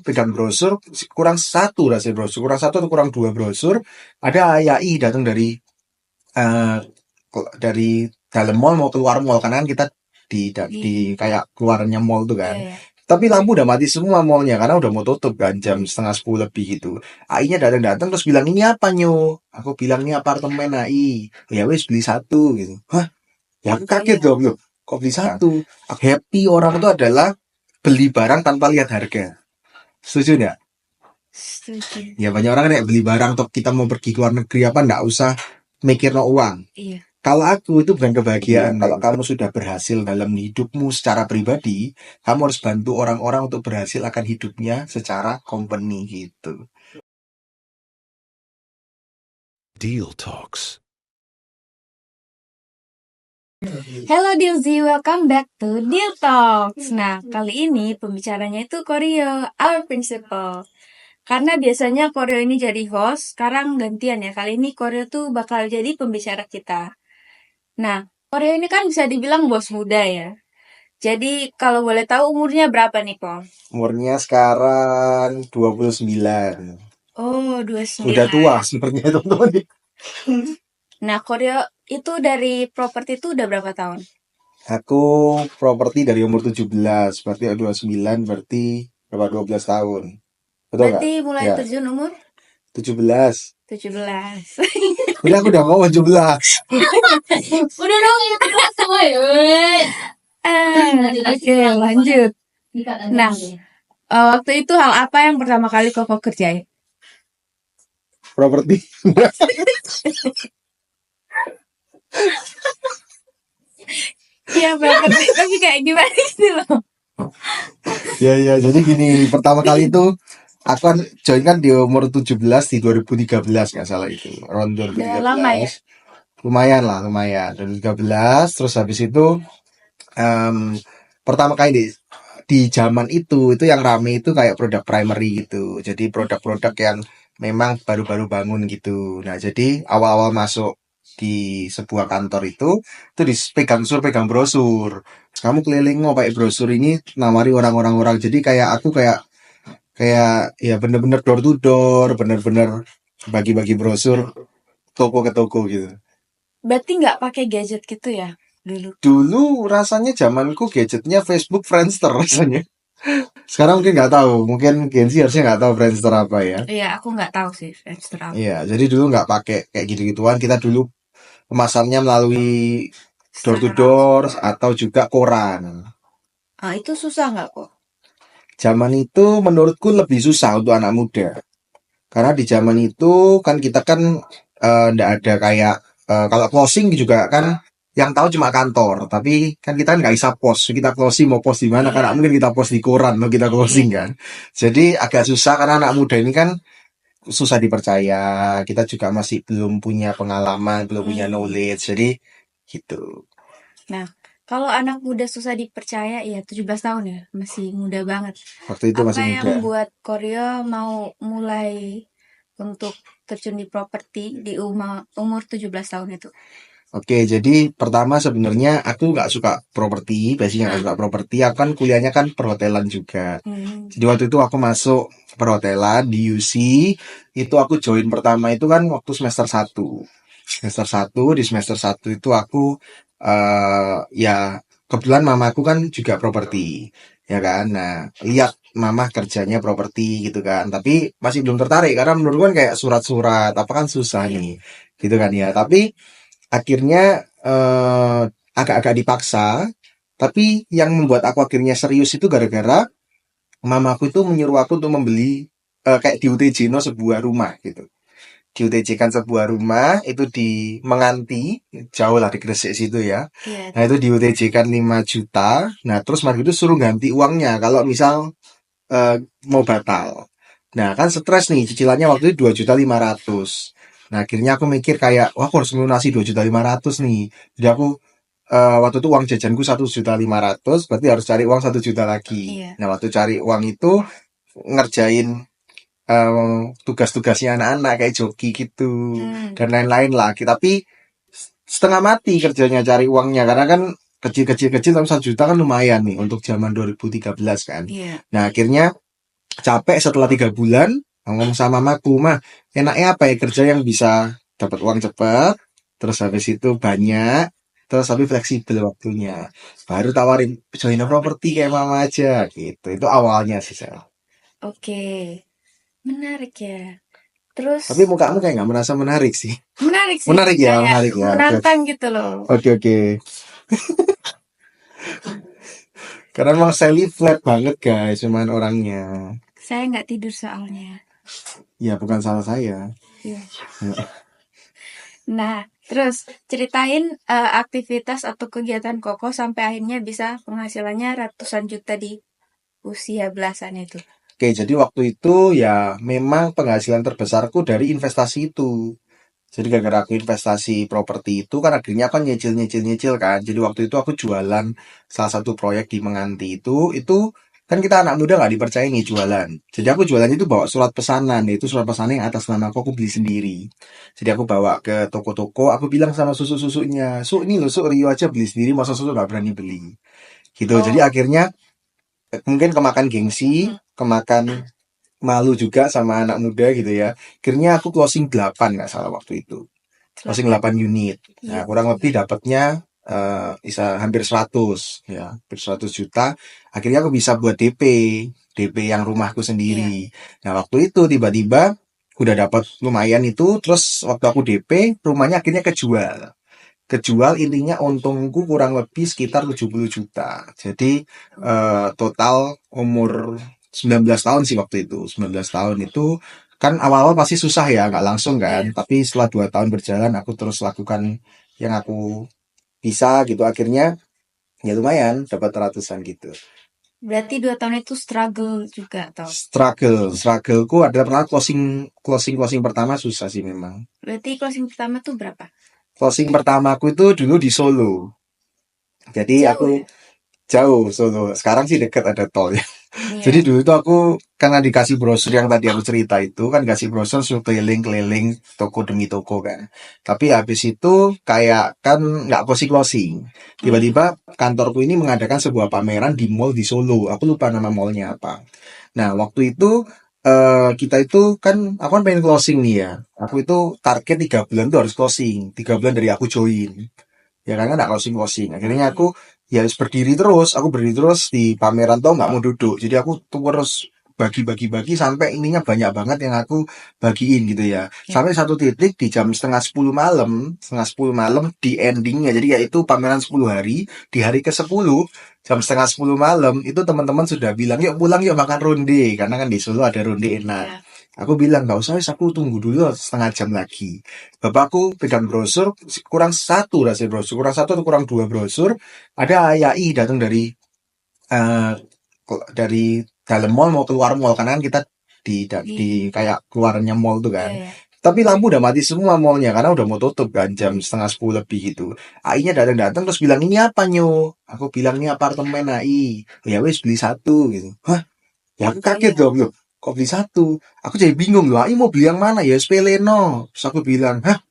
pegang brosur, kurang satu rasanya brosur, kurang satu atau kurang dua brosur, ada AII datang eh, dari dalam mall mau keluar mall, karena kan kita di kayak keluarnya mall tuh kan. Iya. Tapi lampu udah mati semua mallnya karena udah mau tutup kan jam setengah 10 lebih gitu. AI-nya datang-datang terus bilang ini apa nyo? Aku bilang ini apartemen AI. Ya wes beli satu gitu. Hah? Ya aku kaget dong loh. Kok beli satu? Happy orang itu adalah beli barang tanpa lihat harga. Setuju nggak? Setuju. Ya banyak orang kan kayak beli barang atau kita mau pergi ke luar negeri apa nggak usah mikir no uang. Iya. Kalau aku itu bukan kebahagiaan. Kalau kamu sudah berhasil dalam hidupmu secara pribadi, kamu harus bantu orang-orang untuk berhasil akan hidupnya secara company gitu. Deal Talks. Hello Dilzy, welcome back to Deal Talks. Nah, kali ini pembicaranya itu Koryo, our principal. Karena biasanya Koryo ini jadi host, sekarang gantian ya. Kali ini Koryo tuh bakal jadi pembicara kita. Nah, Koryo ini kan bisa dibilang bos muda ya. Jadi kalau boleh tahu umurnya berapa nih, Kok? Umurnya sekarang 29. Oh, Sudah 29. tua sebenarnya teman-teman. Nah, Koryo itu dari properti itu udah berapa tahun? Aku properti dari umur 17, berarti 29, berarti berapa 12 tahun. Betul nggak? Berarti mulai Ya, terjun umur 17. 17. Udah aku udah mau 17. Udah dong, itu kelas semua ya. Oke, lanjut. Nah, waktu itu hal apa yang pertama kali Koko kerjain? Properti. Iya, properti. Tapi kayak gimana sih lo? Ya, jadi gini, pertama kali itu aku kan join kan di umur 17 di 2013 nggak salah itu. Round Udah lama ya? 2013. Lumayan. 2013, terus habis itu pertama kali di zaman itu yang rame itu kayak produk primary gitu. Jadi produk-produk yang memang baru-baru bangun gitu. Nah, jadi awal-awal masuk di sebuah kantor itu pegang brosur. Kamu keliling mau pakai brosur ini nawari orang-orang. Jadi kayak aku kayak ya bener-bener door to door, bener-bener bagi-bagi brosur toko ke toko gitu. Berarti nggak pakai gadget gitu ya dulu? Dulu rasanya zamanku gadgetnya Facebook Friendster rasanya. Sekarang mungkin nggak tahu, mungkin Gen Z harusnya nggak tahu Friendster apa ya. Iya, aku nggak tahu sih Friendster apa. Iya, jadi dulu nggak pakai kayak gitu-gituan. Kita dulu pemasarnya melalui door to door atau juga koran. Ah, itu susah nggak kok? Zaman itu menurutku lebih susah untuk anak muda. Karena di zaman itu kan kita kan nggak ada kayak kalau closing juga kan yang tahu cuma kantor. Tapi kan kita kan nggak bisa post. Kita closing mau post di mana kan? Iya. Nggak mungkin kita post di koran mau kita closing kan. Jadi agak susah karena anak muda ini kan susah dipercaya. Kita juga masih belum punya pengalaman, belum punya knowledge. Jadi gitu. Nah, kalau anak muda susah dipercaya, ya 17 tahun ya, masih muda banget. Waktu itu Apa masih yang muda. buat Koryo mau mulai untuk terjun di properti di umur 17 tahun itu? Oke, jadi pertama sebenarnya aku nggak suka properti, basicnya nggak suka properti. Aku kan kuliahnya kan perhotelan juga. Jadi waktu itu aku masuk perhotelan di UC, itu aku join pertama itu kan waktu semester 1. Semester 1, di semester 1 itu aku ya kebetulan mamaku kan juga properti, ya kan. Nah, lihat mama kerjanya properti gitu kan. Tapi masih belum tertarik karena menurutku kan kayak surat-surat apa kan susah nih. Gitu kan ya. Tapi akhirnya agak-agak dipaksa, tapi yang membuat aku akhirnya serius itu gara-gara mamaku itu menyuruh aku untuk membeli kayak di UTJ no sebuah rumah gitu. Di UTJ kan sebuah rumah itu di Menganti, jauh lah di Gresik situ ya. Iya. Nah itu di UTJ kan 5 juta. Nah terus Margo itu suruh ganti uangnya kalau misal eh, mau batal. Nah kan stres nih cicilannya waktu itu 2.500.000. Nah akhirnya aku mikir kayak wah aku harus melunasi 2.500.000 nih. Jadi aku waktu itu uang jajanku 1.500.000, berarti harus cari uang 1 juta lagi. Iya. Nah waktu cari uang itu ngerjain tugas-tugasnya anak-anak kayak joki gitu dan lain-lain lah. Tapi setengah mati kerjanya cari uangnya karena kan kecil-kecil tapi 1 juta kan lumayan nih untuk zaman 2013 kan. Iya. Nah akhirnya capek setelah 3 bulan, ngomong sama mamaku, mah enaknya apa ya kerja yang bisa dapat uang cepat, terus habis itu banyak, terus tapi fleksibel waktunya. Baru tawarin join properti kayak mama aja gitu. Itu awalnya sih saya. Oke, menarik ya. Tapi Terus mukamu kayak nggak merasa menarik sih. menarik sih, Menarik ya, kayak menarik ya. Oke, menantang gitu loh. oke. Karena emang Sally flat banget guys, cuman orangnya. Saya nggak tidur soalnya. Ya bukan salah saya. Iya. Ya. Nah, terus ceritain aktivitas atau kegiatan Koko sampai akhirnya bisa penghasilannya ratusan juta di usia belasan itu. Oke, jadi waktu itu ya memang penghasilan terbesarku dari investasi itu. Jadi gara-gara aku investasi properti itu kan akhirnya kan nyicil kan. Jadi waktu itu aku jualan salah satu proyek di Menganti itu kan kita anak muda nggak dipercaya nih jualan. Jadi aku jualan itu bawa surat pesanan, yaitu surat pesanan yang atas nama aku beli sendiri. Jadi aku bawa ke toko-toko, aku bilang sama susu-susunya, Su ini loh Su Rio aja beli sendiri, masa susu nggak berani beli. Gitu. Jadi Oh, akhirnya mungkin kemakan gengsi, kemakan malu juga sama anak muda gitu ya. Akhirnya aku closing 8 nggak salah waktu itu. Closing 8 unit. Nah, iya. kurang lebih dapatnya bisa hampir 100 ya, hampir 100 juta. Akhirnya aku bisa buat DP yang rumahku Iya. sendiri. Nah, waktu itu tiba-tiba udah dapat lumayan itu, terus waktu aku DP, rumahnya akhirnya kejual. Kejual intinya untungku kurang lebih sekitar 70 juta. Jadi total umur 19 tahun sih waktu itu. 19 tahun itu kan awal-awal pasti susah ya, nggak langsung kan. Iya. Tapi setelah 2 tahun berjalan aku terus lakukan yang aku bisa gitu. Akhirnya ya lumayan dapat ratusan gitu. Berarti 2 tahun itu struggle juga toh. Struggleku adalah pernah closing pertama susah sih memang. Berarti closing pertama tuh berapa? Closing pertamaku itu dulu di Solo. Jadi Jauh aku ya? jauh Solo. Sekarang sih deket ada tol ya. Jadi Iya. dulu itu aku karena dikasih brosur yang tadi aku cerita itu kan dikasih brosur suruh keliling-keliling toko demi toko kan. Tapi habis itu kayak kan nggak closing. Tiba-tiba kantorku ini mengadakan sebuah pameran di mall di Solo. Aku lupa nama mallnya apa. Nah waktu itu kita itu kan aku kan pengen closing nih ya. Aku itu target 3 bulan tuh harus closing. 3 bulan dari aku join. Ya kan nggak closing. Akhirnya aku ya harus aku berdiri terus di pameran tuh nggak mau duduk, jadi aku tuh terus bagi sampai ininya banyak banget yang aku bagiin gitu ya, sampai satu titik di jam setengah 10 malam di endingnya, jadi yaitu pameran 10 hari, di hari ke-10 jam setengah 10 malam itu teman-teman sudah bilang yuk pulang yuk makan ronde, karena kan di Solo ada ronde enak. Iya. Aku bilang nggak usah, aku tunggu dulu setengah jam lagi. Bapakku pegang brosur, kurang satu rasanya brosur, kurang satu atau kurang dua brosur, ada AII datang eh, dari dalam mall mau keluar mall, karena kan kita di kayak keluarnya mall tuh kan. Iya. Tapi lampu udah mati semua mallnya karena udah mau tutup kan jam setengah 10 lebih gitu. AI-nya datang terus bilang ini apa nyo? Aku bilang ini apartemen AI. Oh, ya wes beli satu gitu. Hah? Ya aku kaget dong loh. Kok beli satu? Aku jadi bingung loh. AI mau beli yang mana ya? Peleno. Terus aku bilang, hah?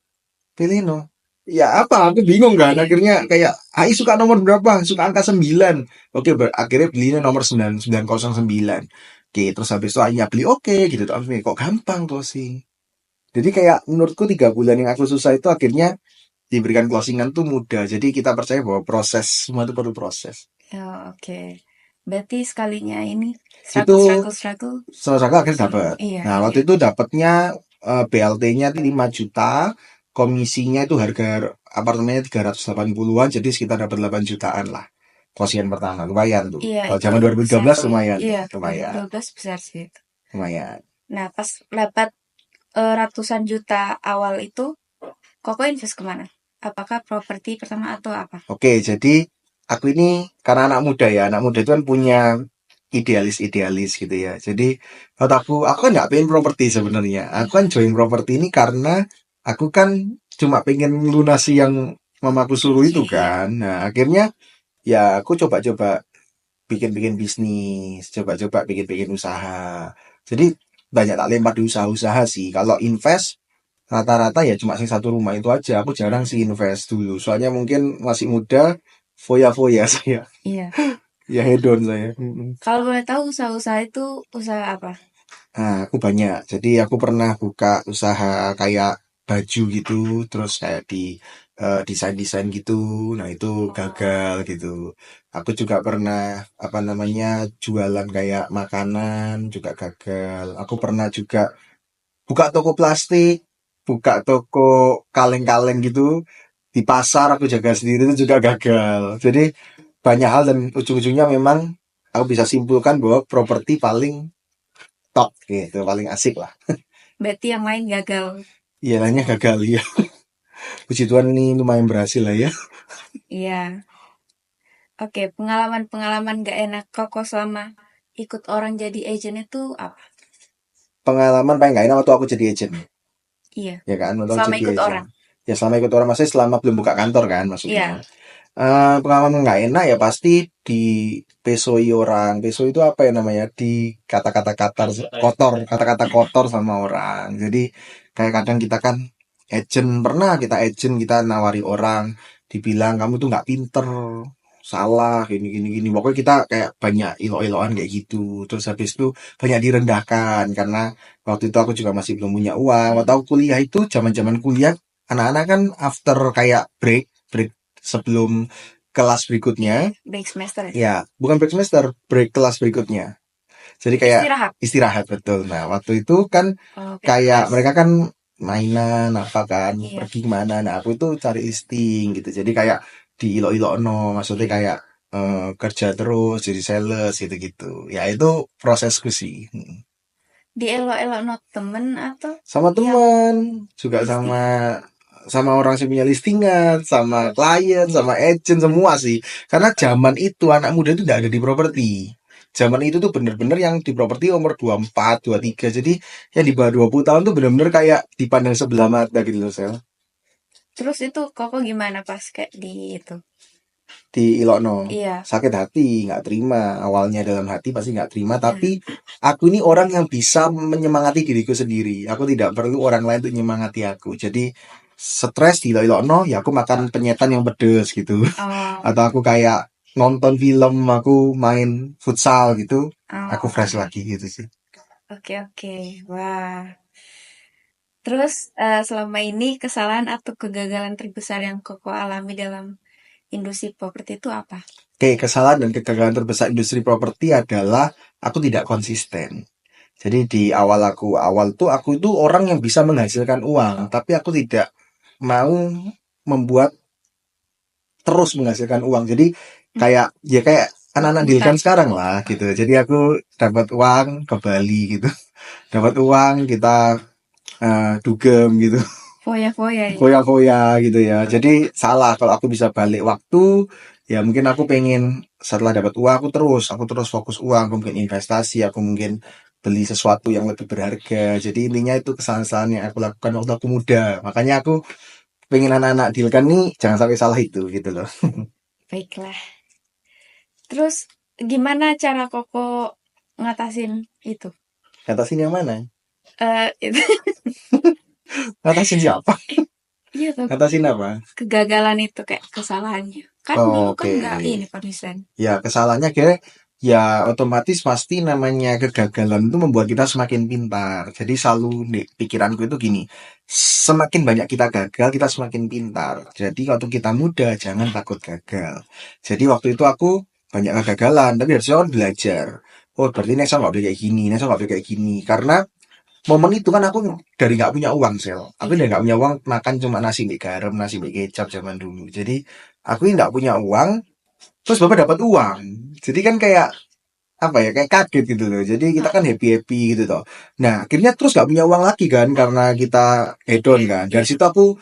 Peleno? Ya apa? Aku bingung kan. Akhirnya kayak AI suka nomor berapa? Suka angka 9. Oke, akhirnya belinya nomor 9909. Oke, terus habis itu AI-nya beli oke gitu. Terus kok gampang closing. Jadi kayak menurutku 3 bulan yang aku susah itu akhirnya diberikan closingan tuh mudah. Jadi kita percaya bahwa proses semua itu perlu proses. Oh, oke. Berarti sekalinya ini Itu struggle. selesai akhirnya dapat. Iya. Nah, waktu itu dapatnya BLT-nya 5 juta, komisinya itu harga apartemennya 380-an, jadi sekitar dapat 8 jutaan lah. Closingan pertama, lumayan tuh. Iya, Kalau itu zaman 2013 besar sih. lumayan, Iya, lumayan, 2012 besar sih itu. lumayan. Nah, pas dapat ratusan juta awal itu, Koko invest kemana? Apakah properti pertama atau apa? Oke, jadi aku ini karena anak muda ya, anak muda itu kan punya idealis gitu ya. Jadi kalau aku kan nggak pengen properti sebenarnya. Aku kan join properti ini karena aku kan cuma pengen lunasi yang mamaku suruh itu kan. Nah, akhirnya ya aku coba-coba bikin-bikin bisnis, coba-coba bikin-bikin usaha. Jadi banyak tak lempar di usaha-usaha sih. Kalau invest rata-rata ya cuma sing satu rumah itu aja. Aku jarang sih invest dulu. Soalnya mungkin masih muda, foya-foya saya. Iya. Ya hedon saya. Kalau boleh tahu usaha-usaha itu usaha apa? Nah, aku banyak. Jadi aku pernah buka usaha kayak baju gitu, terus kayak di desain-desain gitu. Nah, itu gagal gitu. Aku juga pernah apa namanya jualan kayak makanan juga gagal. Aku pernah juga buka toko plastik, buka toko kaleng-kaleng gitu di pasar aku jaga sendiri itu juga gagal. Jadi banyak hal dan ujung-ujungnya memang aku bisa simpulkan bahwa properti paling top gitu, paling asik lah. Berarti yang lain gagal. Iya lainnya gagal ya. Puji Tuhan ini lumayan berhasil lah ya. Iya. Oke, pengalaman-pengalaman gak enak Koko selama ikut orang jadi agent itu apa? Pengalaman paling gak enak waktu aku jadi agent. Iya. Ya kan, waktu aku Selama jadi ikut agent. orang. Ya selama ikut orang maksudnya selama belum buka kantor kan maksudnya. Iya. Pengalaman nggak enak ya pasti di pesoi orang. Peso itu apa ya namanya? Di kata-kata kotor, kata-kata kotor sama orang. Jadi kayak kadang kita kan agent kita nawari orang, dibilang kamu tuh nggak pinter, salah, gini. Pokoknya kita kayak banyak ilo-iloan kayak gitu. Terus habis itu banyak direndahkan karena waktu itu aku juga masih belum punya uang. Waktu aku kuliah itu zaman-zaman kuliah anak-anak kan after kayak break sebelum kelas berikutnya, Break semester ya? ya bukan break semester, break kelas berikutnya. Jadi kayak Istirahat. istirahat betul. Nah waktu itu kan Oke, kayak kelas. mereka kan mainan apa kan, Iya. pergi kemana. Nah aku itu cari listing gitu. Jadi kayak di ilo-ilo no, maksudnya kayak kerja terus jadi sales gitu-gitu. Ya itu prosesku sih. Di elo-elo not temen atau Sama yang teman, juga listing? sama orang yang punya listingan, sama klien, sama agent semua sih. Karena zaman itu anak muda itu tidak ada di properti. Zaman itu tuh bener-bener yang di properti umur 24, 23. Jadi yang di bawah 20 tahun tuh bener-bener kayak dipandang sebelah mata gitu loh, Sel. Terus itu Koko gimana pas kayak di itu? Di Ilokno. Iya. Sakit hati, nggak terima. Awalnya dalam hati pasti nggak terima, Iya. tapi aku ini orang yang bisa menyemangati diriku sendiri. Aku tidak perlu orang lain untuk menyemangati aku. Jadi stres di Ilokno, ya aku makan penyetan yang pedes gitu. Oh, Atau aku kayak nonton film, aku main futsal gitu. Aku fresh oke. lagi gitu sih. Oke. Wah. Terus selama ini kesalahan atau kegagalan terbesar yang Koko alami dalam industri properti itu apa? Oke, kesalahan dan kegagalan terbesar industri properti adalah aku tidak konsisten. Jadi di awal tuh aku itu orang yang bisa menghasilkan uang, tapi aku tidak mau membuat terus menghasilkan uang. Jadi kayak anak-anak deal kan sekarang lah gitu. Jadi aku dapat uang ke Bali gitu. Dapat uang kita dugem gitu. Foya-foya ya? Foya-foya gitu ya. Jadi salah kalau aku bisa balik waktu, ya mungkin aku pengen setelah dapat uang aku terus fokus uang, aku mungkin investasi, aku mungkin beli sesuatu yang lebih berharga. Jadi intinya itu kesalahan-kesalahan yang aku lakukan waktu aku muda. Makanya aku pengen anak-anak deal kan nih jangan sampai salah itu gitu loh. Baiklah. Terus gimana cara Koko ngatasin itu? Ngatasin yang mana? Itu Ngatasin siapa? iya tuh Ngatasin apa? kegagalan itu kayak kesalahannya. Kan dulu kan Oke. nggak ini konsisten. Ya kesalahannya kira ya otomatis pasti namanya kegagalan itu membuat kita semakin pintar. Jadi selalu nih pikiranku itu gini, semakin banyak kita gagal kita semakin pintar. Jadi waktu kita muda jangan takut gagal. Jadi waktu itu aku banyak kegagalan tapi harusnya kan belajar. Oh berarti next time nggak boleh kayak gini, next time nggak boleh kayak gini. Karena momen itu kan aku dari nggak punya uang sel. Aku dari nggak punya uang makan cuma nasi mie garam, nasi mie kecap zaman dulu. Jadi aku ini nggak punya uang. Terus bapak dapat uang, jadi kan kayak apa ya, kayak kaget gitu loh. Jadi kita kan happy happy gitu toh. Nah akhirnya terus gak punya uang lagi kan karena kita hedon kan. Dari situ aku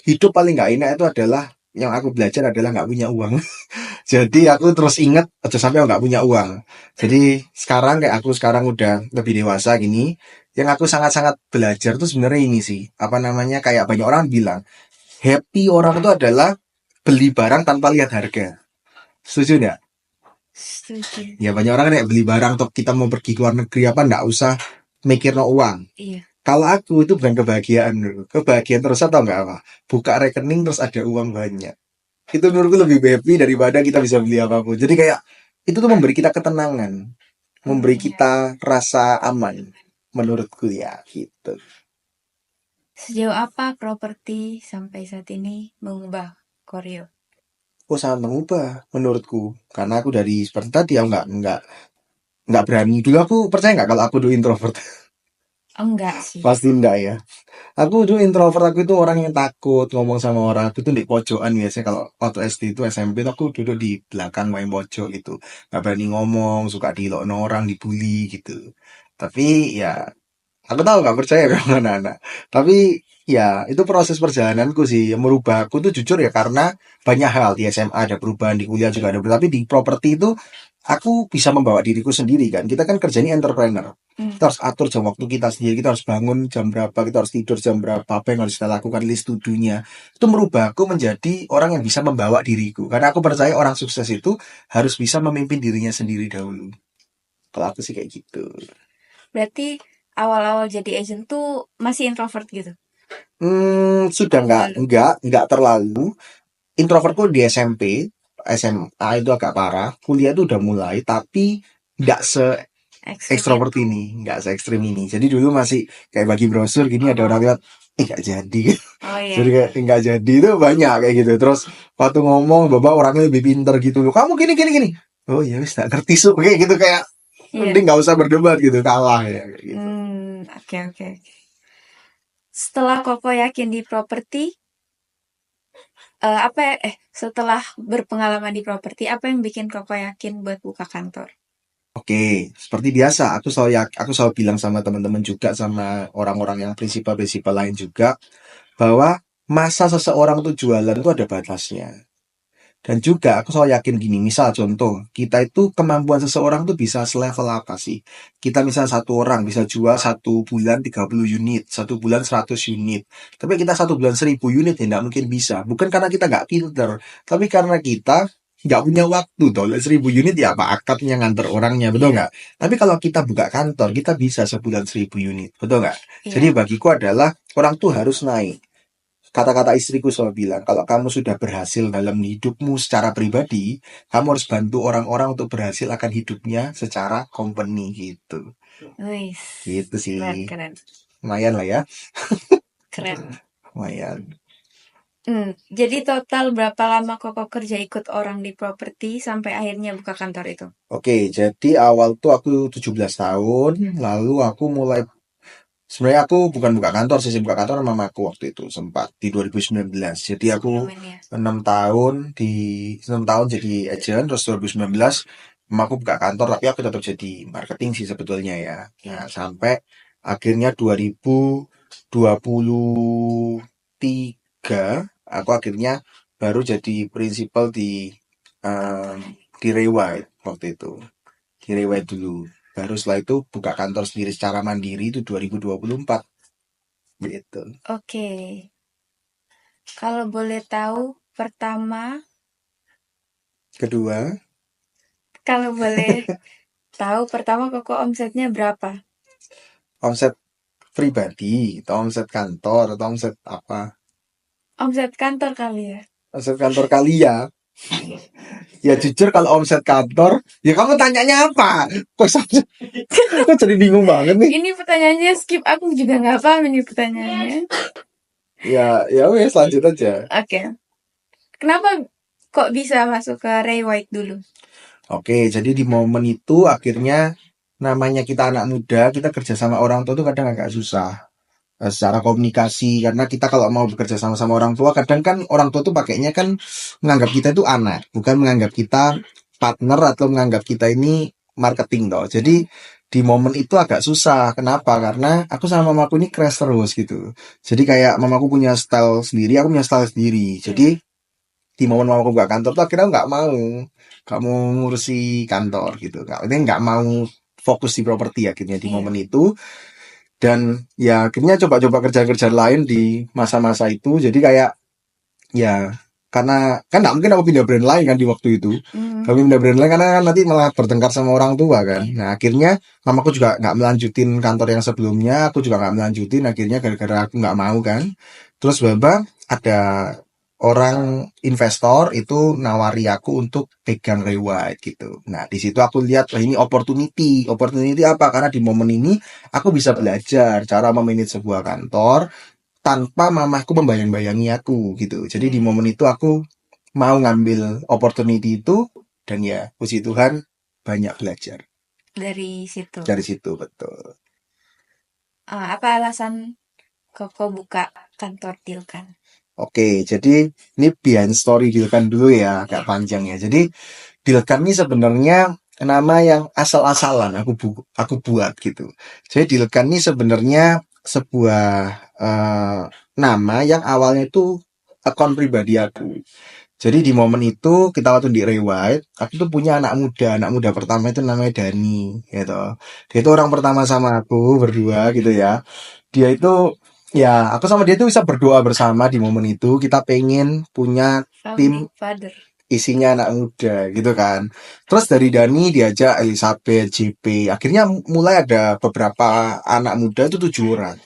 hidup paling nggak enak itu adalah yang aku belajar adalah nggak punya uang. Jadi aku terus inget aja sampai nggak punya uang. Jadi sekarang kayak aku sekarang udah lebih dewasa gini, yang aku sangat-sangat belajar tuh sebenarnya ini sih. Apa namanya kayak banyak orang bilang happy orang itu adalah beli barang tanpa lihat harga. Setuju nggak? Setuju. Ya banyak orang kan kayak beli barang atau kita mau pergi ke luar negeri apa nggak usah mikir no uang. Iya. Kalau aku itu bukan kebahagiaan dulu. Kebahagiaan terus atau nggak apa? Buka rekening terus ada uang banyak. Itu menurutku lebih happy daripada kita bisa beli apapun. Jadi kayak itu tuh memberi kita ketenangan, memberi kita rasa aman, menurutku ya gitu. Sejauh apa properti sampai saat ini mengubah Koryo? Oh, sangat mengubah menurutku, karena aku dari seperti tadi aku nggak berani dulu. Aku percaya nggak kalau aku dulu introvert? Enggak sih. Pasti enggak ya. Aku dulu introvert, aku itu orang yang takut ngomong sama orang. Aku tuh di pojokan biasanya, kalau waktu SD itu SMP itu aku duduk di belakang main pojok gitu. Gak berani ngomong, suka dilokno orang, dibully gitu. Tapi ya aku tahu gak percaya memang anak-anak. Tapi ya itu proses perjalananku sih yang merubah aku tuh, jujur ya, karena banyak hal di SMA ada perubahan, di kuliah juga ada perubahan. Tapi di properti itu aku bisa membawa diriku sendiri kan. Kita kan kerjanya entrepreneur. Kita harus atur jam waktu kita sendiri. Kita harus bangun jam berapa, kita harus tidur jam berapa, apa yang harus kita lakukan, list to do-nya. Itu merubah aku menjadi orang yang bisa membawa diriku. Karena aku percaya orang sukses itu harus bisa memimpin dirinya sendiri dahulu. Kalau aku sih kayak gitu. Berarti awal-awal jadi agent tuh masih introvert gitu? Sudah enggak terlalu. Introvertku di SMP, SMA itu agak parah. Kuliah itu udah mulai, tapi enggak ekstrovert ini, nggak se ekstrim ini. Jadi dulu masih kayak bagi brosur gini, ada orang lihat, nggak jadi. Oh iya. Jadi kayak nggak jadi itu banyak kayak gitu. Terus waktu ngomong, bapak orangnya lebih pinter gitu loh. Kamu gini. Oh ya wis, nggak ngerti su, kayak gitu, kayak mending nggak usah berdebat gitu, kalah ya kayak gitu. Oke. Setelah Koko yakin di properti, setelah berpengalaman di properti, apa yang bikin Koko yakin buat buka kantor? Oke, seperti biasa, aku selalu bilang sama teman-teman juga, sama orang-orang yang prinsipal-prinsipal lain juga, bahwa masa seseorang tuh jualan itu ada batasnya. Dan juga aku selalu yakin gini, misal contoh, kita itu kemampuan seseorang tuh bisa selevel apa sih? Kita misal satu orang bisa jual 1 bulan 30 unit, 1 bulan 100 unit. Tapi kita 1 bulan 1000 unit ya nggak mungkin bisa. Bukan karena kita nggak pinter, tapi karena kita nggak punya waktu toh. 1000 unit ya apa akadnya, nganter orangnya, betul nggak? Tapi kalau kita buka kantor, kita bisa sebulan 1000 unit, betul nggak? Jadi bagiku adalah orang tuh harus naik. Kata-kata istriku selalu bilang, kalau kamu sudah berhasil dalam hidupmu secara pribadi, kamu harus bantu orang-orang untuk berhasil akan hidupnya secara company gitu. Wih, Gitu sih. keren. Lumayan lah ya. Keren. Lumayan. Jadi total berapa lama Koko kerja ikut orang di properti sampai akhirnya buka kantor itu? Oke, jadi awal tuh aku 17 tahun, lalu aku mulai, sebenarnya aku bukan buka kantor sih, buka kantor sama mamaku waktu itu, sempat di 2019. Jadi aku 6 tahun jadi agent, terus 2019 mamaku buka kantor, tapi aku tetap jadi marketing sih sebetulnya ya. Nah, sampai akhirnya 2023 aku akhirnya baru jadi principal di Rewide waktu itu. Di Rewide dulu. Baru setelah itu buka kantor sendiri secara mandiri itu 2024. Gitu. Oke. Kalau boleh tahu pertama, Kedua, kalau boleh tahu pertama Koko omsetnya berapa? omset pribadi atau omset kantor atau omset apa? Omset kantor kali ya. Omset kantor kali ya. Ya jujur kalau omset kantor, ya kamu tanyanya apa? Kok jadi bingung banget nih. Ini pertanyaannya skip, aku juga nggak paham ini pertanyaannya. Ya wes, lanjut aja. Oke. Kenapa kok bisa masuk ke Ray White dulu? Oke, jadi di momen itu akhirnya, namanya kita anak muda, kita kerja sama orang tua tuh kadang agak susah secara komunikasi, karena kita kalau mau bekerja sama orang tua, kadang kan orang tua tuh pakainya kan menganggap kita itu anak, bukan menganggap kita partner atau menganggap kita ini marketing toh. Jadi di momen itu agak susah. Kenapa? Karena aku sama mamaku ini crash terus gitu. Jadi kayak mamaku punya style sendiri, aku punya style sendiri. Jadi di momen mamaku buka kantor tuh akhirnya nggak mau ngurusi kantor gitu. Nggak mau fokus di properti akhirnya di momen itu. Dan ya akhirnya coba-coba kerjaan-kerjaan lain di masa-masa itu. Jadi kayak ya, karena kan nggak mungkin aku pindah brand lain kan di waktu itu. Kalau pindah brand lain karena kan nanti malah bertengkar sama orang tua kan. Nah akhirnya mamaku juga nggak melanjutin kantor yang sebelumnya, aku juga nggak melanjutin. Akhirnya gara-gara aku nggak mau kan. Terus baba ada orang investor itu nawari aku untuk pegang Rewide gitu. Nah, di situ aku lihat wah ini opportunity. Opportunity apa? Karena di momen ini aku bisa belajar cara memanage sebuah kantor tanpa mamaku membayang-bayangi aku gitu. Jadi di momen itu aku mau ngambil opportunity itu dan ya puji Tuhan banyak belajar Dari situ. dari situ betul. Apa alasan Koko buka kantor Dilkan? Oke, jadi ini behind story Dilkan dulu ya, agak panjang ya. Jadi Dilkan ini sebenarnya nama yang asal-asalan aku buat gitu. Jadi Dilkan ini sebenarnya sebuah nama yang awalnya itu akun pribadi aku. Jadi di momen itu kita waktu di Rewind, aku tuh punya anak muda pertama itu namanya Dani, gitu. Dia itu orang pertama sama aku berdua gitu ya. Dia itu ya aku sama dia tuh bisa berdoa bersama di momen itu. Kita pengen punya tim Founding father. isinya anak muda gitu kan. Terus dari Dani diajak Elizabeth, JP. Akhirnya mulai ada beberapa anak muda itu 7 orang.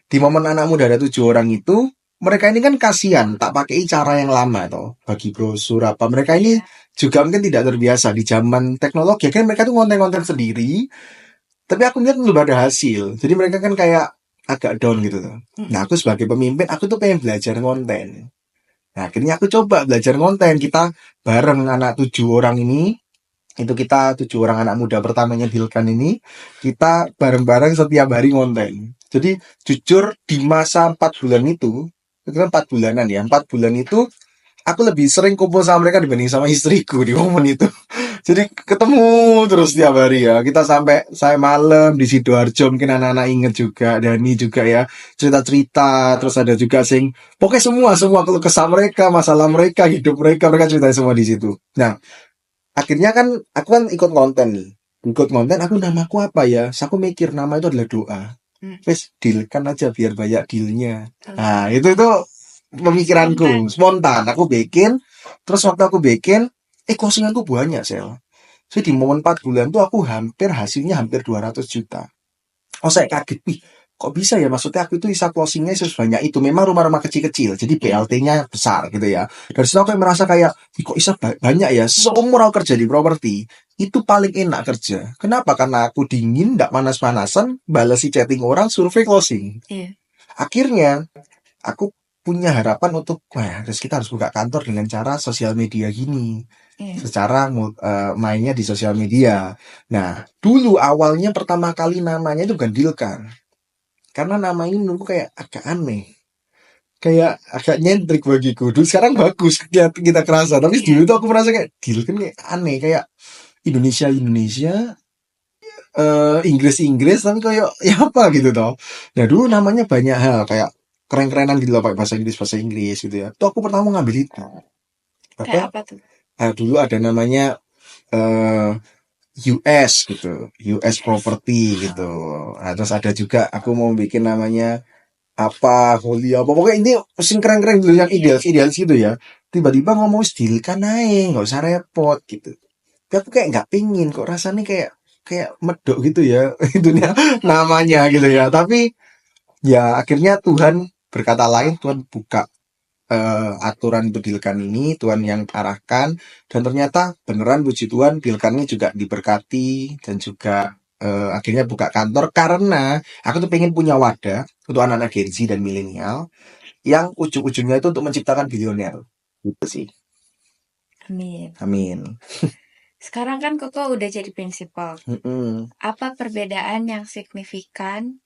Di momen anak muda ada 7 orang itu, mereka ini kan kasihan, tak pakai cara yang lama toh, bagi brosur apa. Mereka ini juga mungkin tidak terbiasa di zaman teknologi. Kan mereka tuh konten-konten sendiri, tapi aku lihat belum ada hasil. Jadi mereka kan kayak agak down gitu tuh. Nah, aku sebagai pemimpin, aku tuh pengen belajar konten. Nah, akhirnya aku coba belajar konten. Kita bareng anak 7 orang ini, itu kita 7 orang anak muda pertamanya Dilkan ini, kita bareng-bareng setiap hari konten. Jadi jujur di masa 4 bulan itu kan 4 bulanan ya, 4 bulan itu aku lebih sering kumpul sama mereka dibanding sama istriku di momen itu. Jadi ketemu terus tiap hari ya. Kita sampai saya malam di Sidoarjo, mungkin anak-anak inget juga, Dani juga ya, cerita-cerita, terus ada juga sing pokoknya semua kalau kesah mereka, masalah mereka, hidup mereka cerita semua di situ. Nah, akhirnya kan aku kan ikut konten nih. Ikut konten aku namaku apa ya? Terus aku mikir nama itu adalah doa. Wes dealkan aja biar banyak dealnya. Nah, itu pemikiranku spontan. Aku bikin, terus waktu aku bikin, closinganku banyak sel. Jadi di momen 4 bulan tuh aku hasilnya hampir 200 juta. Oh saya kaget, wih kok bisa ya, maksudnya aku itu bisa closingnya sebanyak itu. Memang rumah-rumah kecil-kecil, jadi BLT-nya besar gitu ya. Dari situ aku merasa kayak, "Ih, kok bisa banyak ya, seumur aku kerja di properti, itu paling enak kerja. Kenapa? Karena aku dingin, gak panas-panasan, balesi chatting orang, survei closing. Akhirnya, aku punya harapan untuk, wah terus kita harus buka kantor dengan cara sosial media gini. Secara mainnya di sosial media. Nah, dulu awalnya pertama kali namanya itu bukan Dilkan. Karena nama ini menurutku kayak agak aneh. Kayak agak nyentrik bagiku. Dulu sekarang bagus kita kerasa. Tapi dulu tuh aku merasa kayak Dilkan kayak aneh. Kayak Indonesia, Inggris, tapi kayak ya apa gitu toh. Nah dulu namanya banyak hal. Kayak keren-kerenan gitu loh, pakai bahasa Inggris gitu ya. Tuh aku pertama ngambil itu. Kayak apa tuh? Dulu ada namanya US gitu, US property gitu. Nah, terus ada juga aku mau bikin namanya apa, Holy apa, pokoknya ini mesin keren-keren gitu yang ideal gitu ya. Tiba-tiba ngomong deal kan naik, nggak usah repot gitu. Tapi aku kayak nggak pingin kok, rasanya kayak kayak medok gitu ya itunya namanya gitu ya. Tapi ya akhirnya Tuhan berkata lain, Tuhan buka aturan untuk Dilkan ini, Tuhan yang arahkan, dan ternyata beneran puji Tuhan Dilkan ini juga diberkati dan juga akhirnya buka kantor karena aku tuh pengen punya wadah untuk anak-anak Gen Z dan milenial yang ujung-ujungnya itu untuk menciptakan bilioner gitu sih. Amin. Sekarang kan Koko udah jadi prinsipal. Apa perbedaan yang signifikan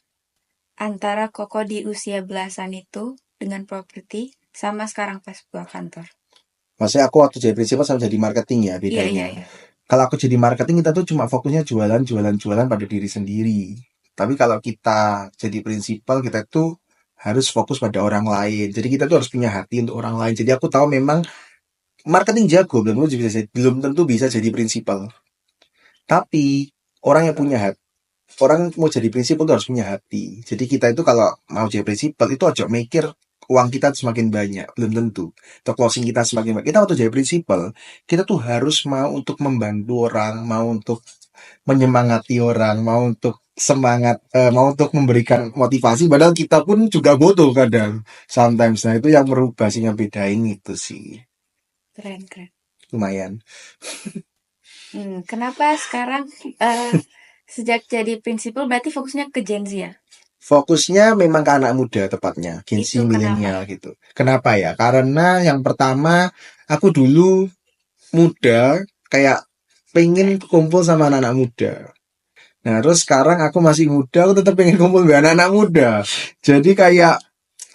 antara Koko di usia belasan itu dengan properti sama sekarang pas buka kantor? Maksudnya aku waktu jadi prinsipal sama jadi marketing ya bedanya. Iya. Kalau aku jadi marketing kita tuh cuma fokusnya jualan pada diri sendiri. Tapi kalau kita jadi prinsipal kita tuh harus fokus pada orang lain. Jadi kita tuh harus punya hati untuk orang lain. Jadi aku tahu memang marketing jago belum tentu bisa jadi prinsipal. Tapi orang yang punya hati, orang mau jadi prinsipal tuh harus punya hati. Jadi kita itu kalau mau jadi prinsipal itu aja mikir uang kita semakin banyak, belum tentu. Atau closing kita semakin banyak. Kita waktu jadi prinsipal, kita tuh harus mau untuk membantu orang, mau untuk menyemangati orang, mau untuk semangat, mau untuk memberikan motivasi, padahal kita pun juga butuh kadang, sometimes. Nah, itu yang merubah sih, yang bedain itu sih. Keren. Lumayan. Kenapa sekarang sejak jadi prinsipal berarti fokusnya ke Gen Z ya? Fokusnya memang ke anak muda tepatnya, Gen Z Itu kenapa? milenial gitu. Kenapa ya? Karena yang pertama, aku dulu muda, kayak pengen kumpul sama anak-anak muda. Nah, terus sekarang aku masih muda, aku tetap pengen kumpul dengan anak-anak muda. Jadi kayak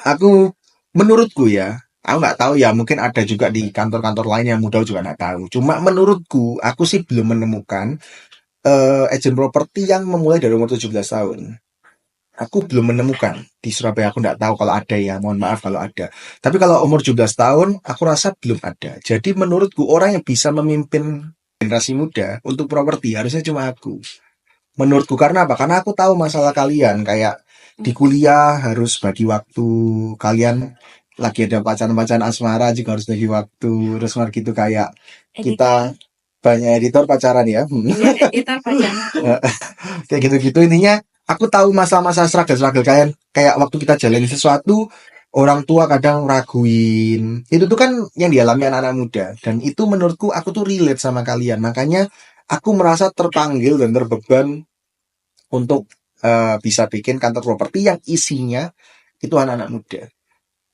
aku, menurutku ya, aku nggak tahu ya, mungkin ada juga di kantor-kantor lain yang muda juga nggak tahu. Cuma menurutku, aku sih belum menemukan agen properti yang memulai dari umur 17 tahun. Aku belum menemukan di Surabaya, aku nggak tahu kalau ada ya, mohon maaf kalau ada. Tapi kalau umur 17 tahun, aku rasa belum ada. Jadi menurutku orang yang bisa memimpin generasi muda untuk properti harusnya cuma aku. Menurutku, karena apa? Karena aku tahu masalah kalian, kayak di kuliah harus bagi waktu, kalian lagi ada pacaran-pacaran asmara juga harus bagi waktu, terus gitu kayak kita banyak editor pacaran ya. Iya, editor pacaran. Kayak gitu-gitu, intinya aku tahu masa-masa struggle kalian, kayak waktu kita jalani sesuatu, orang tua kadang raguin, itu tuh kan yang dialami anak-anak muda, dan itu menurutku aku tuh relate sama kalian, makanya aku merasa terpanggil dan terbeban untuk bisa bikin kantor properti yang isinya itu anak-anak muda.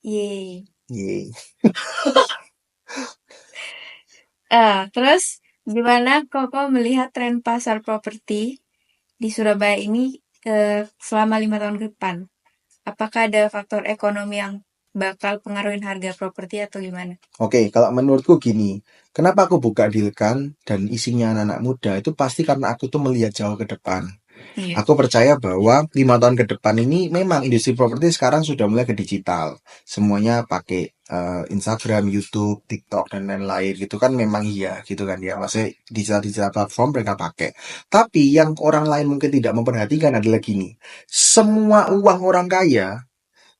Yeay. Yeay. Terus gimana Koko melihat tren pasar properti di Surabaya ini selama 5 tahun ke depan? Apakah ada faktor ekonomi yang bakal pengaruhin harga properti atau gimana? Oke, kalau menurutku gini, kenapa aku buka Dealkan dan isinya anak-anak muda, itu pasti karena aku tuh melihat jauh ke depan. Iya. Aku percaya bahwa 5 tahun ke depan ini memang industri properti sekarang sudah mulai ke digital. Semuanya pakai Instagram, YouTube, TikTok, dan lain-lain gitu kan, memang iya gitu kan ya. Maksudnya digital platform mereka pakai. Tapi yang orang lain mungkin tidak memperhatikan adalah gini. Semua uang orang kaya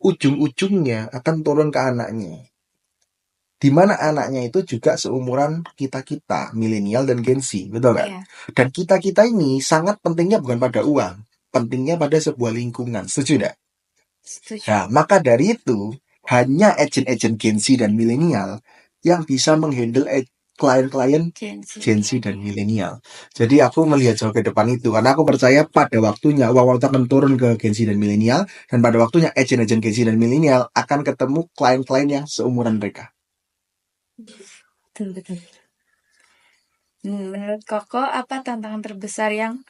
ujung-ujungnya akan turun ke anaknya. Di mana anaknya itu juga seumuran kita-kita, milenial dan Gen Z, betul kan? Iya. Dan kita-kita ini sangat pentingnya bukan pada uang, pentingnya pada sebuah lingkungan. Setuju tidak? Setuju. Nah, maka dari itu, hanya agen-agen Gen Z dan milenial yang bisa menghandle klien-klien Gen Z dan milenial. Jadi aku melihat jauh ke depan itu, karena aku percaya pada waktunya uang akan turun ke Gen Z dan milenial, dan pada waktunya agen-agen Gen Z dan milenial akan ketemu klien-klien yang seumuran mereka. Betul. Menurut Koko, apa tantangan terbesar yang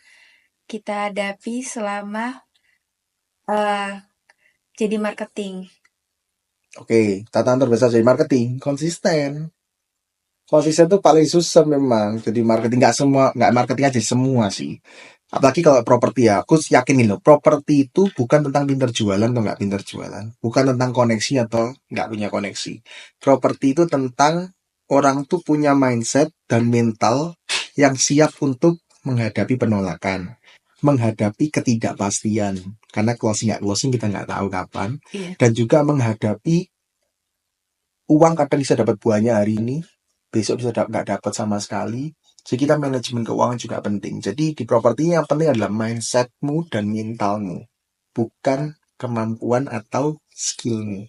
kita hadapi selama jadi marketing? Oke, tantangan terbesar jadi marketing, konsisten. Konsisten tuh paling susah memang. Jadi marketing, nggak marketing aja semua sih. Apalagi kalau properti ya, aku yakin nih loh, properti itu bukan tentang pintar jualan atau nggak pintar jualan. Bukan tentang koneksi atau nggak punya koneksi. Properti itu tentang orang tuh punya mindset dan mental yang siap untuk menghadapi penolakan, menghadapi ketidakpastian. Karena closing kita nggak tahu kapan. Iya. Dan juga menghadapi uang kadang bisa dapat buahnya hari ini, besok bisa nggak dapat sama sekali. Jadi kita manajemen keuangan juga penting. Jadi di properti yang penting adalah mindsetmu dan mentalmu, bukan kemampuan atau skillmu.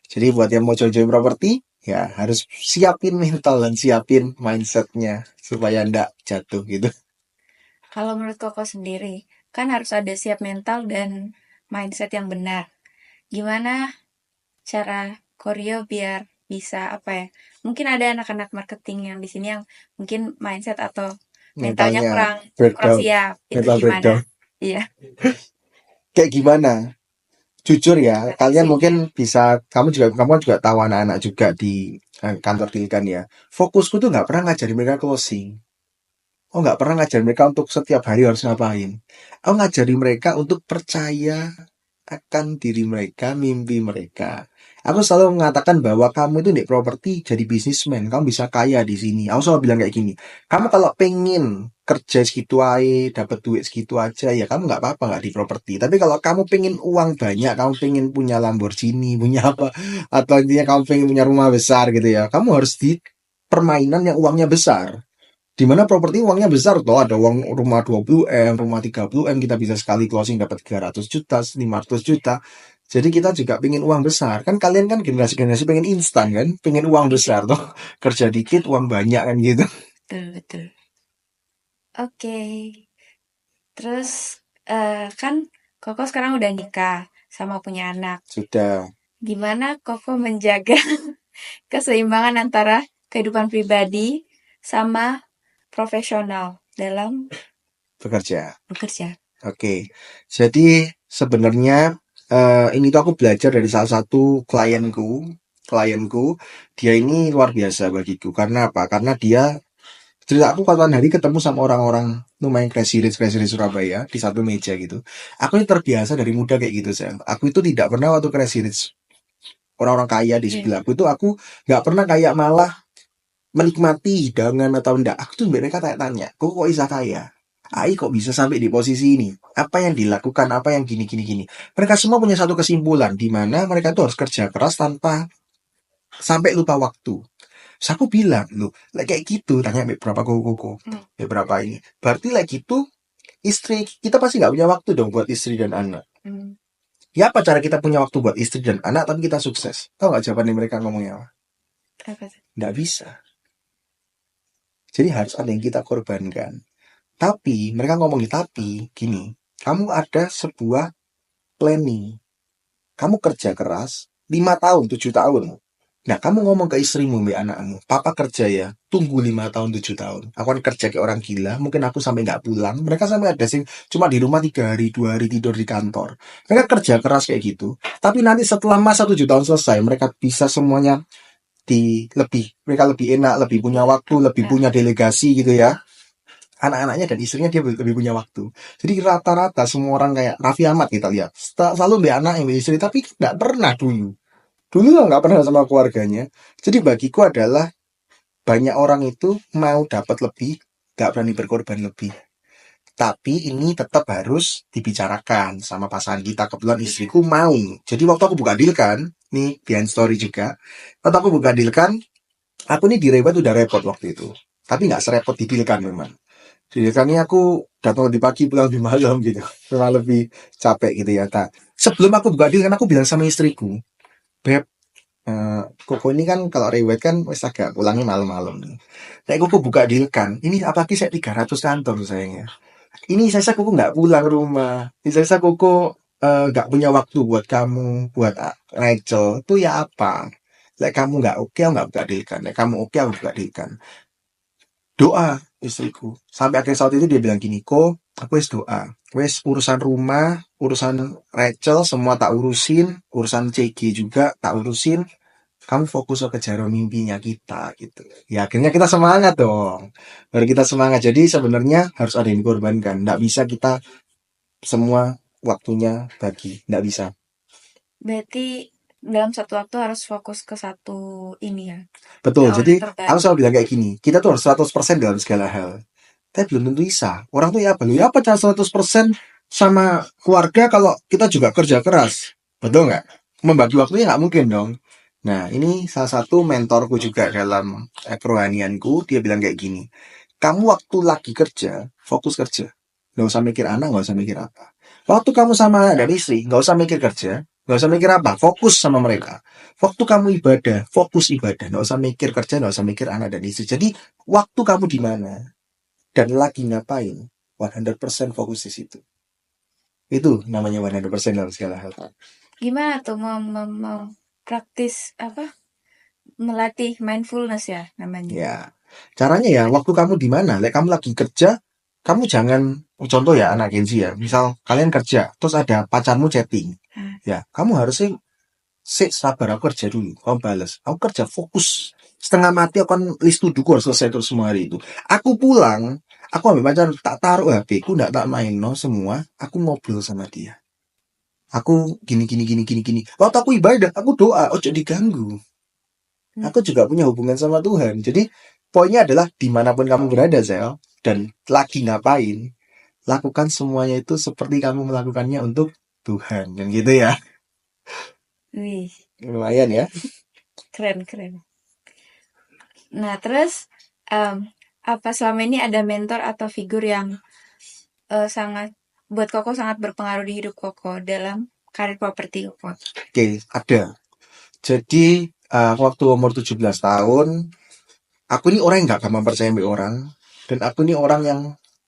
Jadi buat yang mau join properti, ya harus siapin mental dan siapin mindsetnya supaya nggak jatuh gitu. Kalau menurut Koko sendiri, kan harus ada siap mental dan mindset yang benar. Gimana cara Koryo biar bisa apa ya? Mungkin ada anak-anak marketing yang di sini yang mungkin mindset atau mentalnya kurang siap. Itu Mental gimana? breakdown. Iya. Kayak gimana? Jujur ya, kalian mungkin bisa, kamu juga tahu anak-anak juga di kantor Dealkan ya. Fokusku tuh nggak pernah ngajarin mereka closing. Oh, nggak pernah ngajarin mereka untuk setiap hari harus ngapain. Aku ngajarin mereka untuk percaya akan diri mereka, mimpi mereka. Aku selalu mengatakan bahwa kamu itu di properti jadi bisnismen, kamu bisa kaya di sini. Aku selalu bilang kayak gini, kamu kalau pengen kerja segitu aja, dapat duit segitu aja, ya kamu nggak apa-apa nggak di properti. Tapi kalau kamu pengen uang banyak, kamu pengen punya Lamborghini, punya apa, atau intinya kamu pengen punya rumah besar gitu ya, kamu harus di permainan yang uangnya besar. Dimana properti uangnya besar toh, ada uang rumah 20 M, rumah 30 M, kita bisa sekali closing dapat 300 juta, 500 juta. Jadi kita juga pengen uang besar. Kan kalian kan generasi-generasi pengen instan kan, pengen uang besar toh. Kerja dikit, uang banyak kan gitu. Betul, betul. Oke. Terus kan Koko sekarang udah nikah sama punya anak. Sudah Gimana Koko menjaga keseimbangan antara kehidupan pribadi sama profesional dalam bekerja. bekerja? Oke. Jadi sebenarnya ini tuh aku belajar dari salah satu klienku. Klienku, dia ini luar biasa bagiku. Karena apa? Karena dia cerita aku kapan hari ketemu sama orang-orang lumayan crazy rich Surabaya di satu meja gitu. Aku ini terbiasa dari muda kayak gitu, Sel. Aku itu tidak pernah waktu crazy rich orang-orang kaya di sebelahku itu aku nggak pernah kayak malah menikmati hidangan atau enggak. Aku tuh mereka tanya, kok bisa kaya? Ai kok bisa sampai di posisi ini? Apa yang dilakukan? Apa yang gini gini gini? Mereka semua punya satu kesimpulan di mana mereka tuh harus kerja keras tanpa sampai lupa waktu. Terus aku bilang, loh, kayak gitu, tanya berapa koko, berapa ini. Berarti gitu, istri, kita pasti nggak punya waktu dong buat istri dan anak. Ya apa cara kita punya waktu buat istri dan anak, tapi kita sukses? Tahu nggak jawabannya mereka ngomongnya apa? Apa tuh? Nggak bisa. Jadi harus ada yang kita korbankan. Tapi, mereka ngomongin tapi, gini, kamu ada sebuah planning. Kamu kerja keras, 5 tahun, 7 tahun. Nah, kamu ngomong ke istrimu, mbak anakmu, papa kerja ya, tunggu 5 tahun, 7 tahun. Aku kan kerja kayak orang gila, mungkin aku sampai nggak pulang. Mereka sampai ada sih, cuma di rumah 3 hari, 2 hari tidur di kantor. Mereka kerja keras kayak gitu. Tapi nanti setelah masa 7 tahun selesai, mereka bisa semuanya mereka lebih enak, lebih punya waktu, lebih punya delegasi gitu ya. Anak-anaknya dan istrinya dia lebih punya waktu. Jadi rata-rata semua orang kayak Raffi Ahmad kita lihat, selalu mbak anak yang istri, tapi nggak pernah dulu. Dulu nggak pernah sama keluarganya. Jadi bagiku adalah banyak orang itu mau dapat lebih, nggak berani berkorban lebih. Tapi ini tetap harus dibicarakan sama pasangan kita. Kebetulan istriku mau. Jadi waktu aku buka deal kan, nih behind story juga. Waktu aku buka deal kan, aku nih di Rewet udah repot waktu itu. Tapi nggak serepot di deal kan memang. Di deal kan ini aku datang lebih pagi, pulang lebih malam gitu. Memang lebih capek gitu ya. Nah, sebelum aku buka deal kan aku bilang sama istriku, Beb, Koko ini kan kalau rewet kan wis agak pulangnya malam-malam nih. Kayak Koko buka deal kan, ini apalagi saya 300 kantor sayangnya. Ini saya Koko nggak pulang rumah. Ini saya Koko nggak punya waktu buat kamu, buat Rachel. Itu ya apa? Kamu nggak oke, aku nggak buka deal kan. Kamu oke, aku buka deal kan. Doa istriku. Sampai akhir saat itu dia bilang gini, aku wis doa. Wes urusan rumah, urusan Rachel semua tak urusin, urusan CG juga tak urusin, kamu fokus ke kejar mimpinya kita gitu. Ya akhirnya kita semangat dong. Baru kita semangat. Jadi sebenarnya harus ada yang dikorbankan. Nggak bisa kita semua waktunya bagi. Nggak bisa. Berarti dalam satu waktu harus fokus ke satu ini ya. Betul. Jadi Prioritas aku terbaik. selalu bilang kayak gini. Kita tuh harus 100% dalam segala hal. Tapi belum tentu bisa. Orang tuh ya apa? Ya apa cara 100% sama keluarga kalau kita juga kerja keras? Betul nggak? Membagi waktunya nggak mungkin dong. Nah, ini salah satu mentorku juga dalam kerohanianku. Dia bilang kayak gini. Kamu waktu lagi kerja, fokus kerja. Nggak usah mikir anak, nggak usah mikir apa. Waktu kamu sama anak dan istri, nggak usah mikir kerja. Nggak usah mikir apa, fokus sama mereka. Waktu kamu ibadah, fokus ibadah. Nggak usah mikir kerja, nggak usah mikir anak dan istri. Jadi, waktu kamu di mana? Dan lagi ngapain, 100% fokus di situ. Itu namanya 100% dalam segala hal. Gimana tuh mau praktis apa? Melatih mindfulness ya namanya. Ya, caranya ya waktu kamu di mana? Kamu lagi kerja, kamu jangan, contoh ya anak Gen Z ya, misal kalian kerja, terus ada pacarmu chatting. Ya, kamu harusnya sabar, aku kerja dulu, kamu balas. Aku kerja fokus, setengah mati aku kan list to do harus selesai terus semua hari itu. Aku pulang, aku ambil pacar, tak taruh HP ku, nggak tak main no semua, aku ngobrol sama dia. Aku gini. Waktu aku ibadah, aku doa, ojo diganggu. Aku juga punya hubungan sama Tuhan. Jadi poinnya adalah dimanapun kamu berada, Zel, dan lagi ngapain, lakukan semuanya itu seperti kamu melakukannya untuk Tuhan. Dan gitu ya. Wih, Lumayan ya. keren. Nah terus apa selama ini ada mentor atau figur yang sangat buat Koko sangat berpengaruh di hidup Koko dalam karir properti Koko? Oke, ada. Jadi waktu umur 17 tahun, aku ini orang yang gak gampang percaya sama orang, dan aku ini orang yang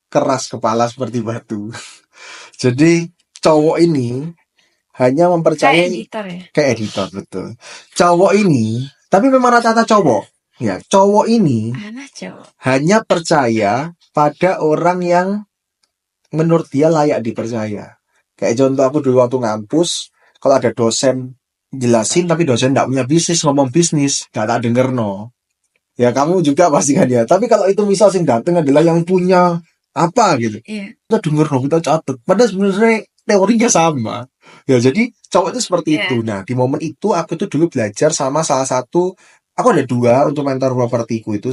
keras kepala seperti batu. Jadi cowok ini hanya Kayak mempercayai editor ya? kayak editor, betul. Cowok ini, tapi memang rata-rata cowok. Ya, cowok ini Anak cowok. hanya percaya pada orang yang menurut dia layak dipercaya. Kayak contoh aku dulu waktu ngampus, kalau ada dosen jelasin tapi dosen nggak punya bisnis, ngomong bisnis, nggak tak denger no. Ya kamu juga pasti kan ya. Tapi kalau itu misal sing dateng adalah yang punya apa gitu, Iya. kita denger no, kita catat. Padahal sebenarnya teorinya sama. Ya jadi cowok itu seperti Iya. itu. Nah di momen itu aku tuh dulu belajar sama salah satu, aku ada dua untuk mentor propertiku itu,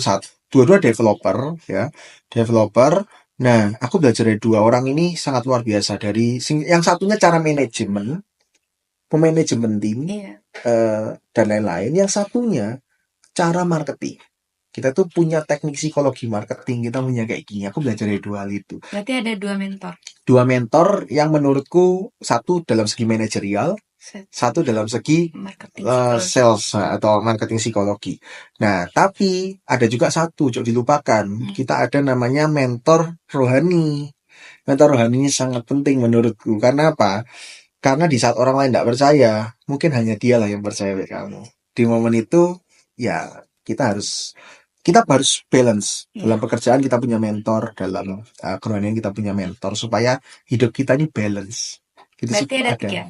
dua-dua developer ya, developer. Nah aku belajar dari dua orang ini sangat luar biasa. Dari yang satunya cara manajemen, pemanajemen tim, Iya. dan lain-lain. Yang satunya cara marketing. Kita tuh punya teknik psikologi marketing, kita punya kayak gini. Aku belajar dari dua hal itu. Berarti ada dua mentor. Dua mentor yang menurutku, satu dalam segi manajerial, Set satu dalam segi marketing psikologi. sales atau marketing psikologi. Nah, tapi ada juga satu, jangan dilupakan. Kita ada namanya mentor rohani. Mentor rohani ini sangat penting menurutku. Karena apa? Karena di saat orang lain tidak percaya, mungkin hanya dialah yang percaya ke kamu. Di momen itu, ya kita harus balance. Dalam pekerjaan kita punya mentor, dalam kerohanian kita punya mentor, supaya hidup kita ini balance. Gitu sih. Berarti ada tiga.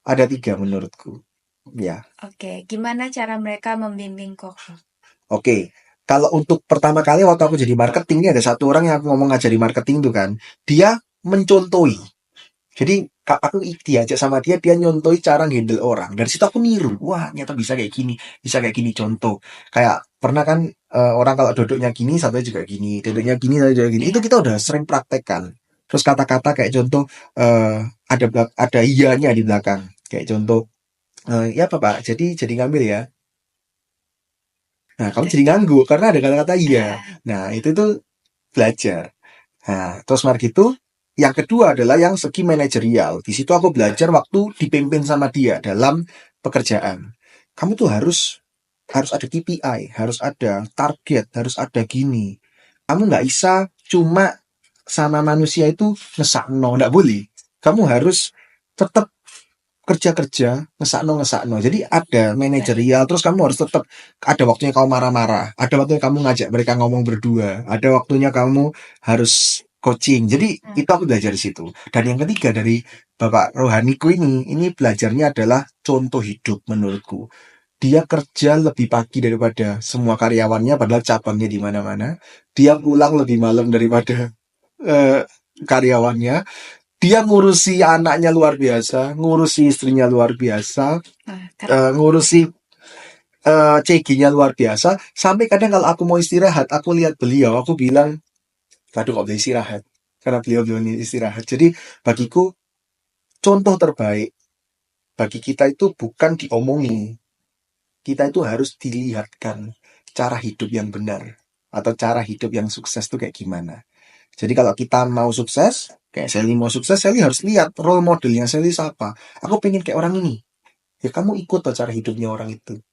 Ada tiga menurutku. Ya. Oke, gimana cara mereka membimbing Koko? Oke. Kalau untuk pertama kali waktu aku jadi marketing, ini ada satu orang yang aku ngomong ngajari marketing tuh kan, dia mencontohi. Jadi aku diajak sama dia nyontohi cara handle orang. Dari situ aku niru. Wah, ternyata bisa kayak gini, bisa kayak gini. Contoh, kayak pernah kan orang kalau duduknya gini, satunya juga gini, duduknya gini, satunya juga gini. Itu kita udah sering praktekkan. Terus kata-kata kayak contoh, ada iyanya di belakang. Kayak contoh, ya Pak, jadi ngambil ya. Nah, kamu jadi nganggu karena ada kata-kata iya. Nah, itu tuh belajar. Nah, terus mari gitu. Yang kedua adalah yang segi manajerial. Di situ aku belajar waktu dipimpin sama dia dalam pekerjaan. Kamu tuh harus ada KPI, harus ada target, harus ada gini. Kamu nggak bisa cuma sama manusia itu ngesakno, nggak boleh. Kamu harus tetap kerja-kerja, ngesakno. Jadi ada manajerial, terus kamu harus tetap ada waktunya kamu marah-marah, ada waktunya kamu ngajak mereka ngomong berdua, ada waktunya kamu harus coaching. Jadi itu aku belajar di situ. Dan yang ketiga dari Bapak Rohaniku ini belajarnya adalah contoh hidup menurutku. Dia kerja lebih pagi daripada semua karyawannya, padahal cabangnya di mana-mana. Dia pulang lebih malam daripada karyawannya. Dia ngurusi anaknya luar biasa, ngurusi istrinya luar biasa, ngurusi CG-nya luar biasa. Sampai kadang kalau aku mau istirahat, aku lihat beliau, aku bilang, aduh kok boleh istirahat, karena beliau ini istirahat. Jadi bagiku contoh terbaik bagi kita itu bukan diomongi, kita itu harus dilihatkan cara hidup yang benar atau cara hidup yang sukses itu kayak gimana. Jadi kalau kita mau sukses, kayak Sally mau sukses, Sally harus lihat role modelnya Sally siapa. Aku pengen kayak orang ini. Ya kamu ikut tuh cara hidupnya orang itu.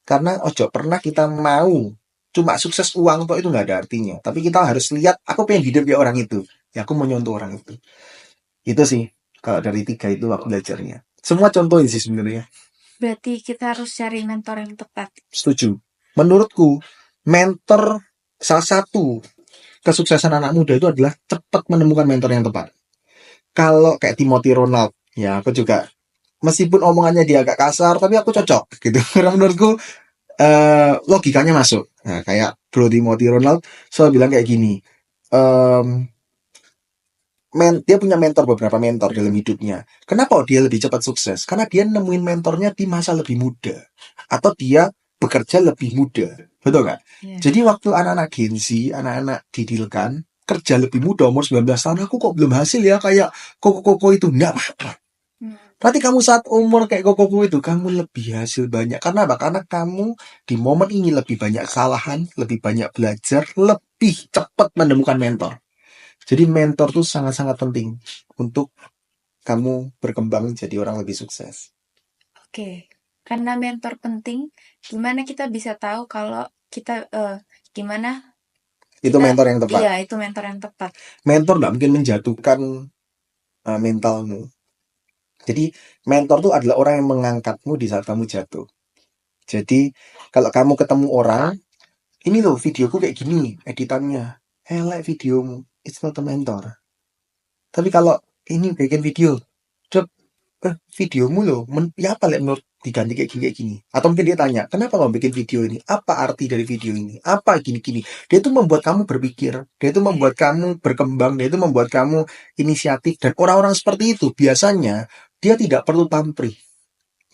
Karena ojo pernah kita mau cuma sukses uang tuh itu nggak ada artinya. Tapi kita harus lihat, aku pengen hidup kayak orang itu. Ya aku mau nyontoh orang itu. Itu sih kalau dari tiga itu aku belajarnya. Semua contohin sih sebenarnya. Berarti kita harus cari mentor yang tepat. Setuju. Menurutku mentor, salah satu kesuksesan anak muda itu adalah cepat menemukan mentor yang tepat. Kalau kayak Timothy Ronald, ya aku juga, meskipun omongannya dia agak kasar, tapi aku cocok gitu. Karena menurutku logikanya masuk. Nah, kayak Bro Timothy Ronald selalu bilang kayak gini, dia punya beberapa mentor dalam hidupnya. Kenapa dia lebih cepat sukses? Karena dia nemuin mentornya di masa lebih muda, atau dia bekerja lebih muda, betul nggak? Jadi waktu anak-anak Gen Z, anak-anak didilkan, kerja lebih muda umur 19 tahun, aku kok belum hasil ya kayak koko itu, nggak apa-apa. Nanti kamu saat umur kayak kokoku itu, kamu lebih hasil banyak. Karena apa? Karena kamu di momen ini lebih banyak kesalahan, lebih banyak belajar, lebih cepat menemukan mentor. Jadi mentor tuh sangat-sangat penting untuk kamu berkembang jadi orang lebih sukses. Oke, karena mentor penting, gimana kita bisa tahu kalau kita gimana Itu kita mentor yang tepat. iya itu mentor yang tepat. Mentor nggak mungkin menjatuhkan mentalmu. Jadi mentor tuh adalah orang yang mengangkatmu di saat kamu jatuh. Jadi kalau kamu ketemu orang, ini loh videoku kayak gini, editannya. Like videomu, it's not a mentor. Tapi kalau ini bikin video, Dep, videomu loh, ya apa menurut diganti kayak gini. Atau mungkin dia tanya, kenapa kamu bikin video ini? Apa arti dari video ini? Apa gini-gini? Dia itu membuat kamu berpikir, dia itu membuat kamu berkembang, dia itu membuat kamu inisiatif. Dan orang-orang seperti itu biasanya dia tidak perlu pamrih.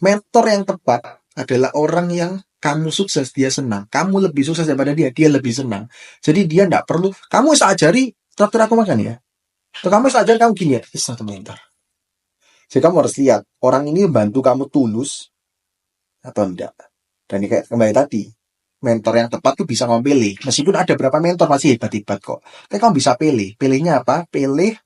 Mentor yang tepat adalah orang yang kamu sukses, dia senang. Kamu lebih sukses daripada dia lebih senang. Jadi dia tidak perlu, kamu bisa ajari, traktir aku makan ya. Atau kamu bisa ajari kamu gini ya, it's not a mentor. Jadi kamu harus lihat, orang ini membantu kamu tulus atau enggak. Dan kayak kembali tadi, mentor yang tepat tuh bisa kamu pilih. Meskipun ada berapa mentor masih hebat-hebat kok. Tapi kamu bisa pilih. Pilihnya apa? Pilih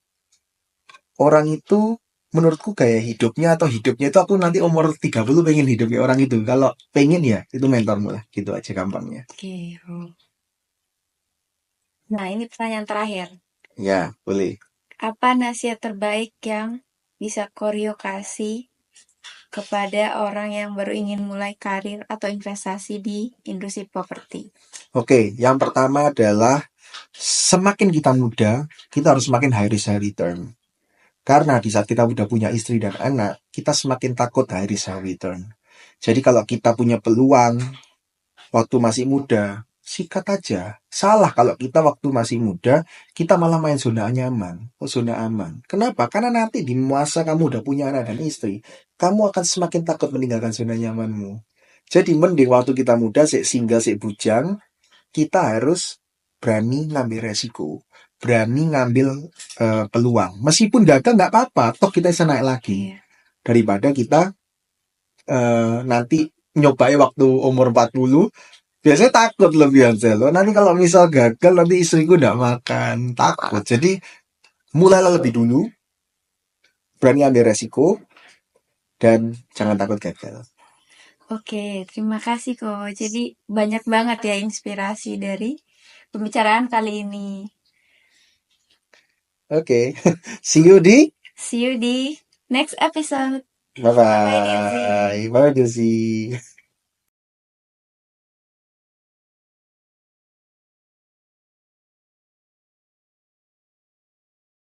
orang itu menurutku gaya hidupnya atau hidupnya itu aku nanti umur 30 pengen hidup kayak orang itu. Kalau pengen ya itu mentormu lah. Gitu aja gampangnya. Oke. Nah, ini pertanyaan terakhir. Ya, boleh. Apa nasihat terbaik yang bisa Koryo kasih kepada orang yang baru ingin mulai karir atau investasi di industri properti? Oke, yang pertama adalah semakin kita muda, kita harus semakin high risk high return. Karena di saat kita udah punya istri dan anak, kita semakin takut high risk high return. Jadi kalau kita punya peluang waktu masih muda, sikat aja. Salah kalau kita waktu masih muda, kita malah main zona nyaman, zona aman. Kenapa? Karena nanti di masa kamu udah punya anak dan istri, kamu akan semakin takut meninggalkan zona nyamanmu. Jadi mending waktu kita muda, single, bujang, kita harus berani ngambil resiko, berani ngambil peluang. Meskipun gagal nggak apa-apa, toh kita bisa naik lagi. Daripada kita nanti nyobain waktu umur 40, biasanya takut loh biasa loh. Nanti kalau misal gagal, nanti istriku nggak makan, takut. Jadi mulailah lebih dulu, berani ambil resiko, dan jangan takut gagal. Oke, terima kasih kok. Jadi banyak banget ya inspirasi dari pembicaraan kali ini. Oke, see you di next episode. bye bye, bye Dilzy.